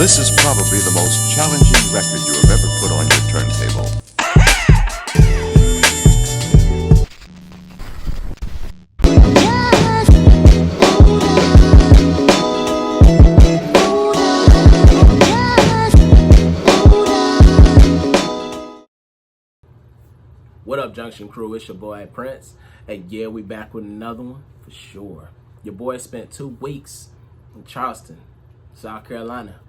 This is probably the most challenging record you have ever put on your turntable. What up, Junction Crew? It's your boy Prince. Hey, yeah, we back with another one for sure. Your boy spent 2 weeks in Charleston, South Carolina.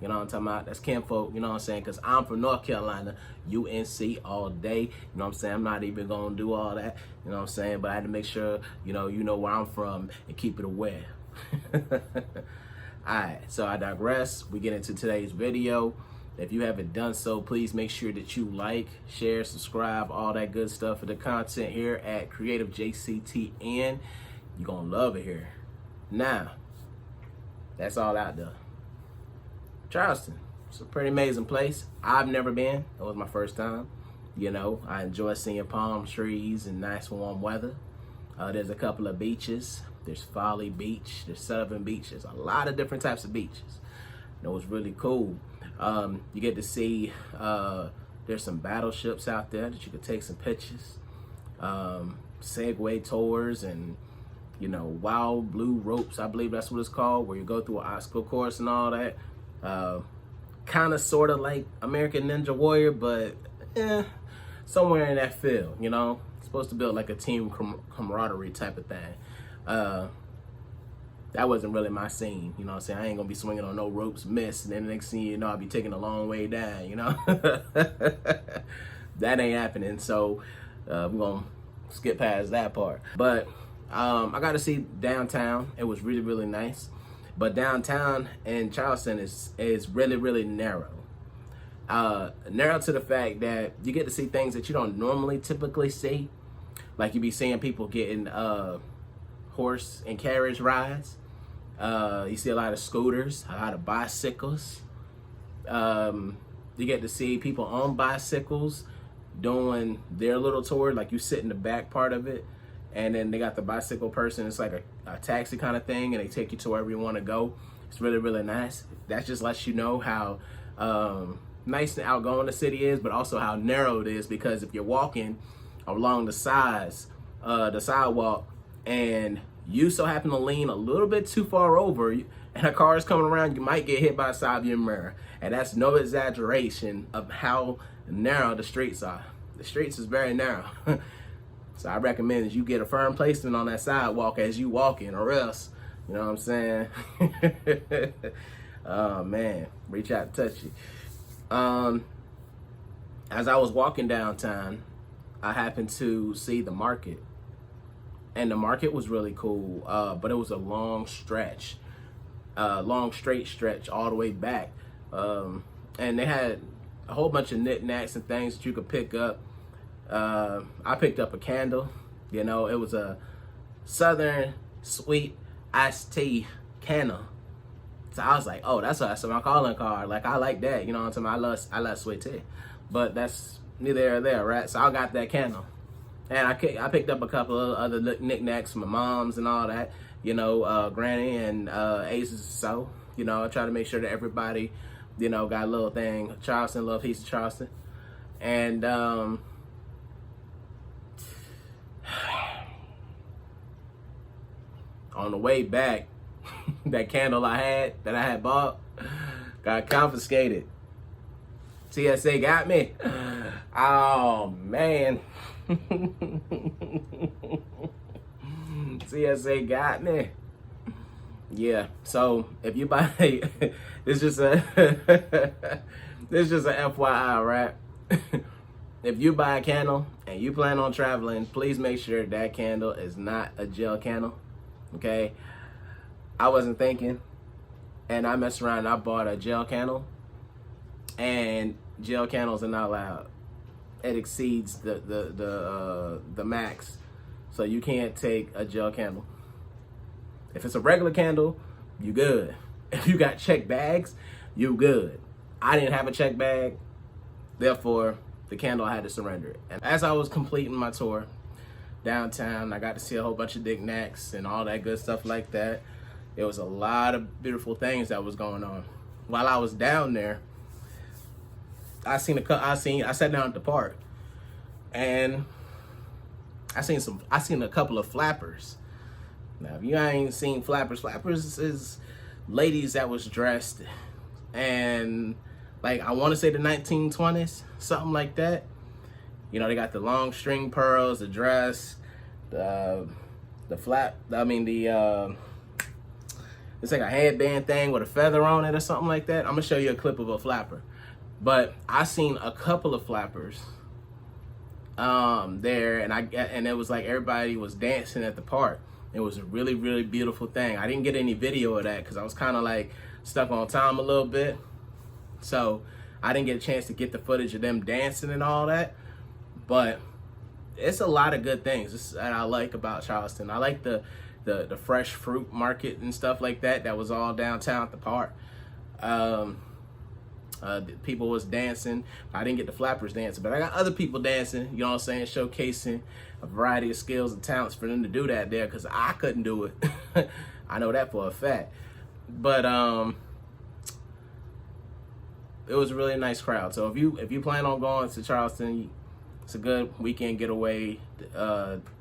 You know what I'm talking about? That's kinfolk, you know what I'm saying? Because I'm from North Carolina, UNC all day. You know what I'm saying? I'm not even going to do all that, you know what I'm saying? But I had to make sure, you know where I'm from and keep it aware. Alright, so I digress. We get into today's video. If you haven't done so, please make sure that you like, share, subscribe, all that good stuff for the content here at Creative JCTN. You're going to love it here. Now, that's all out there. Charleston, it's a pretty amazing place. I've never been. That was my first time. You know, I enjoy seeing palm trees and nice warm weather. There's a couple of beaches. There's Folly Beach. There's Southern Beach. There's a lot of different types of beaches. It was really cool. You get to see, there's some battleships out there that you could take some pictures. Segway tours and, you know, wild blue ropes, I believe that's what it's called, where you go through an obstacle course and all that. Kind of sort of like American Ninja Warrior, but somewhere in that field, you know. It's supposed to build like a team camaraderie type of thing. That wasn't really my scene, you know what I'm saying? I ain't gonna be swinging on no ropes, miss, and then the next thing you know, I'll be taking a long way down, you know? That ain't happening, so we're gonna skip past that part. But I got to see downtown. It was really, really nice. But downtown in Charleston is really, really narrow. Narrow to the fact that you get to see things that you don't normally typically see. Like you be seeing people getting horse and carriage rides. You see a lot of scooters, a lot of bicycles. You get to see people on bicycles doing their little tour, like you sit in the back part of it, and then they got the bicycle person. It's like a taxi kind of thing, and they take you to wherever you want to go. It's really, really nice. That just lets you know how nice and outgoing the city is, but also how narrow it is, because if you're walking along the sides, the sidewalk, and you so happen to lean a little bit too far over and a car is coming around, you might get hit by the side of your mirror. And that's no exaggeration of how narrow the streets are. The streets is very narrow. So I recommend that you get a firm placement on that sidewalk as you walking, or else, you know what I'm saying? Oh man, reach out and touch you. As I was walking downtown, I happened to see the market. And the market was really cool, but it was a long stretch, long straight stretch all the way back. And they had a whole bunch of knickknacks and things that you could pick up. I picked up a candle. You know, it was a Southern sweet iced tea candle. So I was like, oh, that's my calling card. Like, I like that. You know what I'm saying? I love sweet tea. But that's neither here or there, right? So I got that candle. And I picked up a couple of other knickknacks from my mom's and all that, you know, Granny and Aces or so. You know, I try to make sure that everybody, you know, got a little thing. Charleston, love, peace of Charleston. And on the way back, that candle that I had bought, got confiscated. TSA got me. Oh, man. TSA got me. Yeah, so if you buy this just a this just an FYI, right? If you buy a candle and you plan on traveling, please make sure that candle is not a gel candle. Okay, I wasn't thinking, and I messed around and I bought a gel candle, and gel candles are not allowed. It exceeds the max, so you can't take a gel candle. If it's a regular candle, you good. If you got check bags, you good. I didn't have a check bag, therefore the candle I had to surrender it. And as I was completing my tour downtown, I got to see a whole bunch of knickknacks and all that good stuff like that. There was a lot of beautiful things that was going on. while I was down there, I sat down at the park, and I seen a couple of flappers. Now, if you ain't seen flappers is ladies that was dressed, and like, I want to say the 1920s, something like that. You know, they got the long string pearls, the dress, the flap. I mean, it's like a headband thing with a feather on it or something like that. I'm gonna show you a clip of a flapper. But I seen a couple of flappers there, and it was like everybody was dancing at the park. It was a really, really beautiful thing. I didn't get any video of that because I was kind of like stuck on time a little bit. So I didn't get a chance to get the footage of them dancing and all that. But it's a lot of good things that I like about Charleston. I like the fresh fruit market and stuff like that. That was all downtown at the park. People was dancing. I didn't get the flappers dancing, but I got other people dancing, you know what I'm saying, showcasing a variety of skills and talents for them to do that there, because I couldn't do it. I know that for a fact. But it was a really nice crowd. So if you plan on going to Charleston, it's a good weekend getaway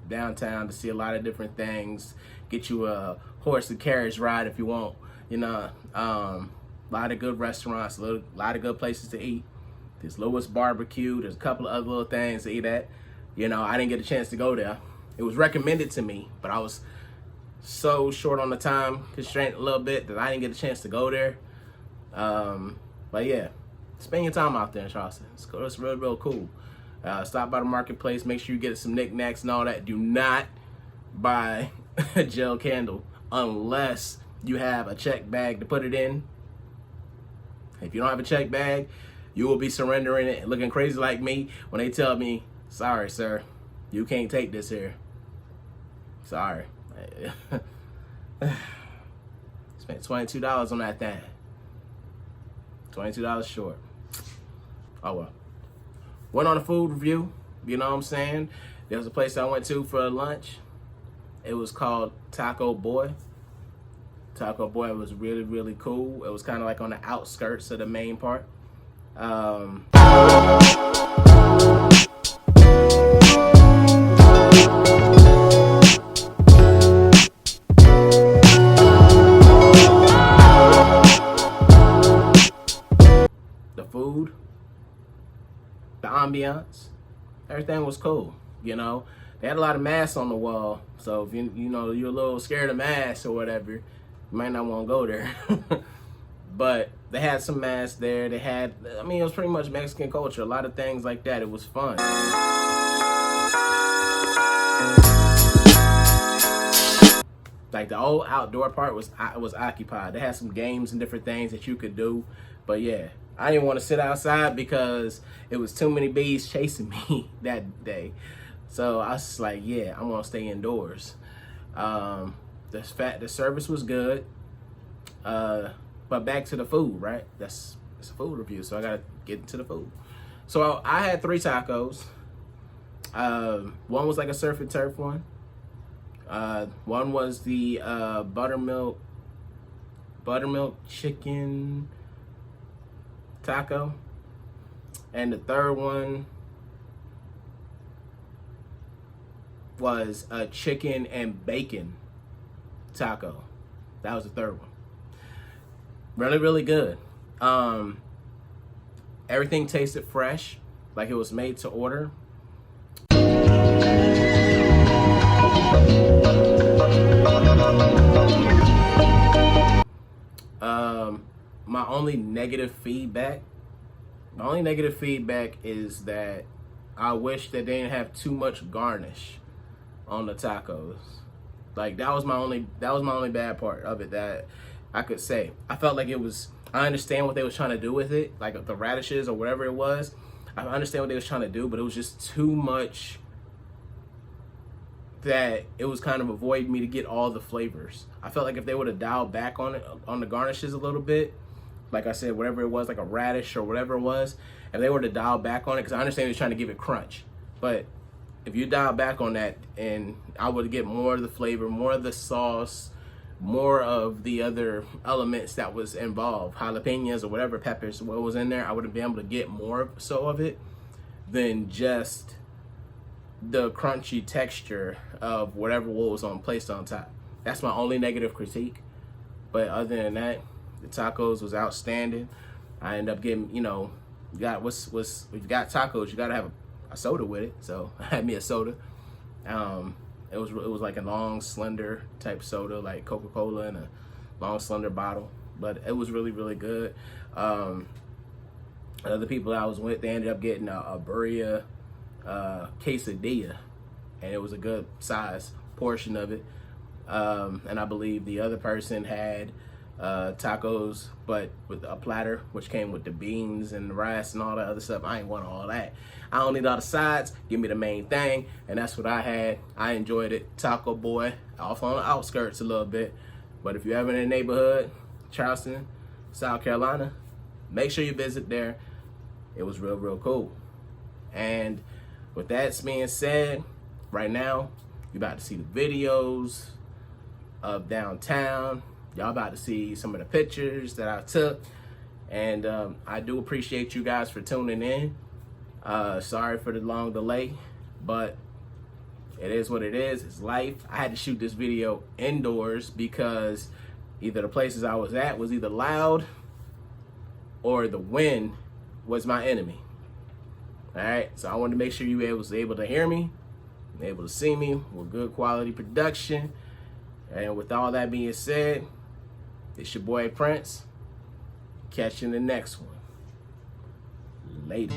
downtown to see a lot of different things. Get you a horse and carriage ride if you want, you know. A lot of good restaurants, a lot of good places to eat. There's Lewis Barbecue. There's a couple of other little things to eat at. You know, I didn't get a chance to go there. It was recommended to me, but I was so short on the time constraint a little bit that I didn't get a chance to go there. But yeah, spend your time out there in Charleston. It's really, real cool. Stop by the marketplace. Make sure you get some knickknacks and all that. Do not buy a gel candle unless you have a check bag to put it in. If you don't have a check bag, you will be surrendering it, looking crazy like me when they tell me, sorry, sir, you can't take this here. Sorry. Spent $22 on that thing. $22 short. Oh well. Went on a food review, you know what I'm saying? There was a place I went to for lunch. It was called Taco Boy. Taco Boy was really, really cool. It was kind of like on the outskirts of the main part. The food, the ambiance, everything was cool, you know. They had a lot of masks on the wall, so if you know you're a little scared of masks or whatever, you might not want to go there. But they had some masks there. They had, I mean, it was pretty much Mexican culture, a lot of things like that. It was fun. Like the old outdoor part was occupied. They had some games and different things that you could do. But yeah, I didn't want to sit outside because it was too many bees chasing me that day. So I was like, yeah, I'm gonna stay indoors. The service was good. But back to the food, right? It's a food review, so I gotta get into the food. So I had 3 tacos. One was like a surf and turf one. One was the buttermilk chicken taco, and the third one was a chicken and bacon taco. That was the third one. Really, really good. Everything tasted fresh, like it was made to order. My only negative feedback is that I wish that they didn't have too much garnish on the tacos. Like that was my only bad part of it that I could say. I felt like it was, I understand what they was trying to do with it, like the radishes or whatever it was. I understand what they was trying to do, but it was just too much that it was kind of avoiding me to get all the flavors. I felt like if they would have dialed back on it, on the garnishes a little bit, like I said, whatever it was, like a radish or whatever it was, if they were to dial back on it, because I understand they're trying to give it crunch, but if you dial back on that, and I would get more of the flavor, more of the sauce, more of the other elements that was involved, jalapenos or whatever peppers, what was in there, I would have been able to get more so of it than just the crunchy texture of whatever was placed on top. That's my only negative critique. But other than that, the tacos was outstanding. I ended up getting, you know, if you got tacos, you gotta have a soda with it. So I had me a soda. It was like a long, slender type soda, like Coca-Cola in a long, slender bottle. But it was really, really good. Other people I was with, they ended up getting a birria quesadilla, and it was a good size portion of it. And I believe the other person had tacos, but with a platter, which came with the beans and the rice and all that other stuff. I ain't want all that. I don't need all the sides. Give me the main thing, and that's what I had. I enjoyed it. Taco Boy, off on the outskirts a little bit, but if you're ever in the neighborhood, Charleston, South Carolina, make sure you visit there. It was real, real cool. And with that being said, right now, you're about to see the videos of downtown. Y'all about to see some of the pictures that I took. And I do appreciate you guys for tuning in. Sorry for the long delay, but it is what it is. It's life. I had to shoot this video indoors because either the places I was at was either loud or the wind was my enemy. All right, so I wanted to make sure you was able to hear me, able to see me with good quality production. And with all that being said, it's your boy Prince. Catch you in the next one. Later.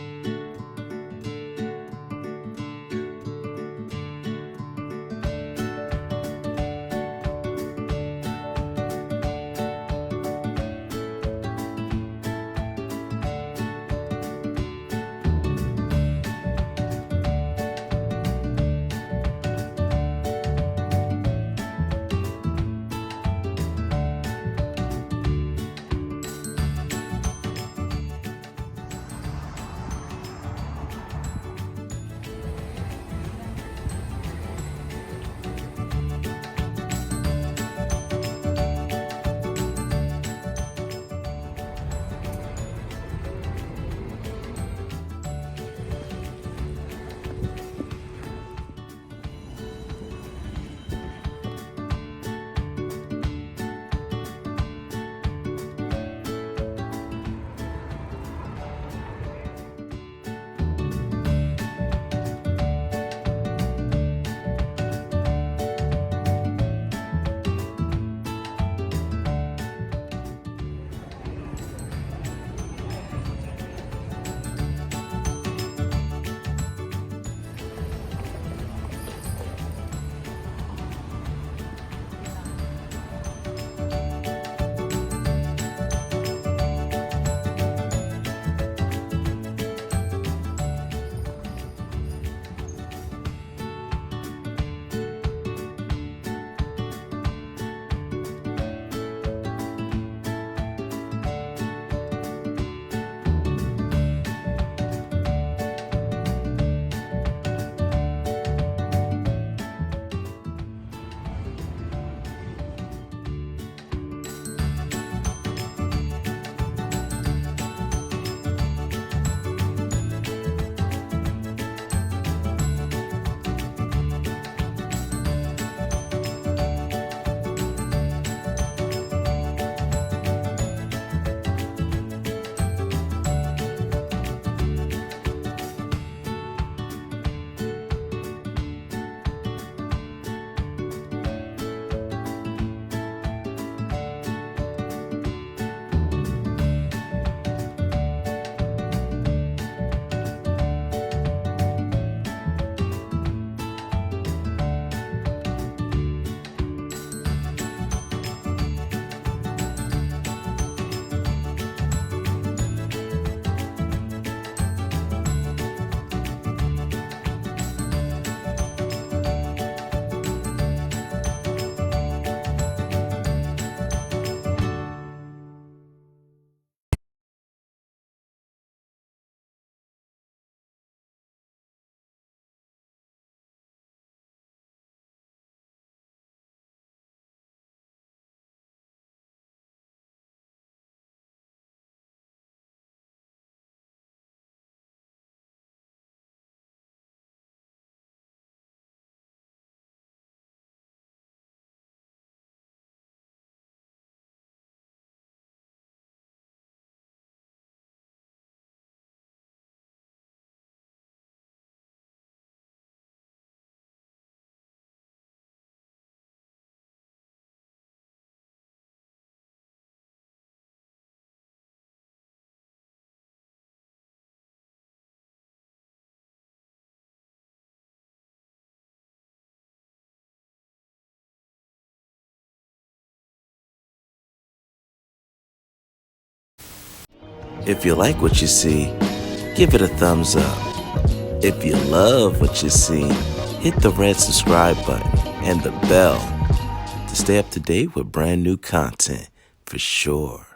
If you like what you see, give it a thumbs up. If you love what you see, hit the red subscribe button and the bell to stay up to date with brand new content for sure.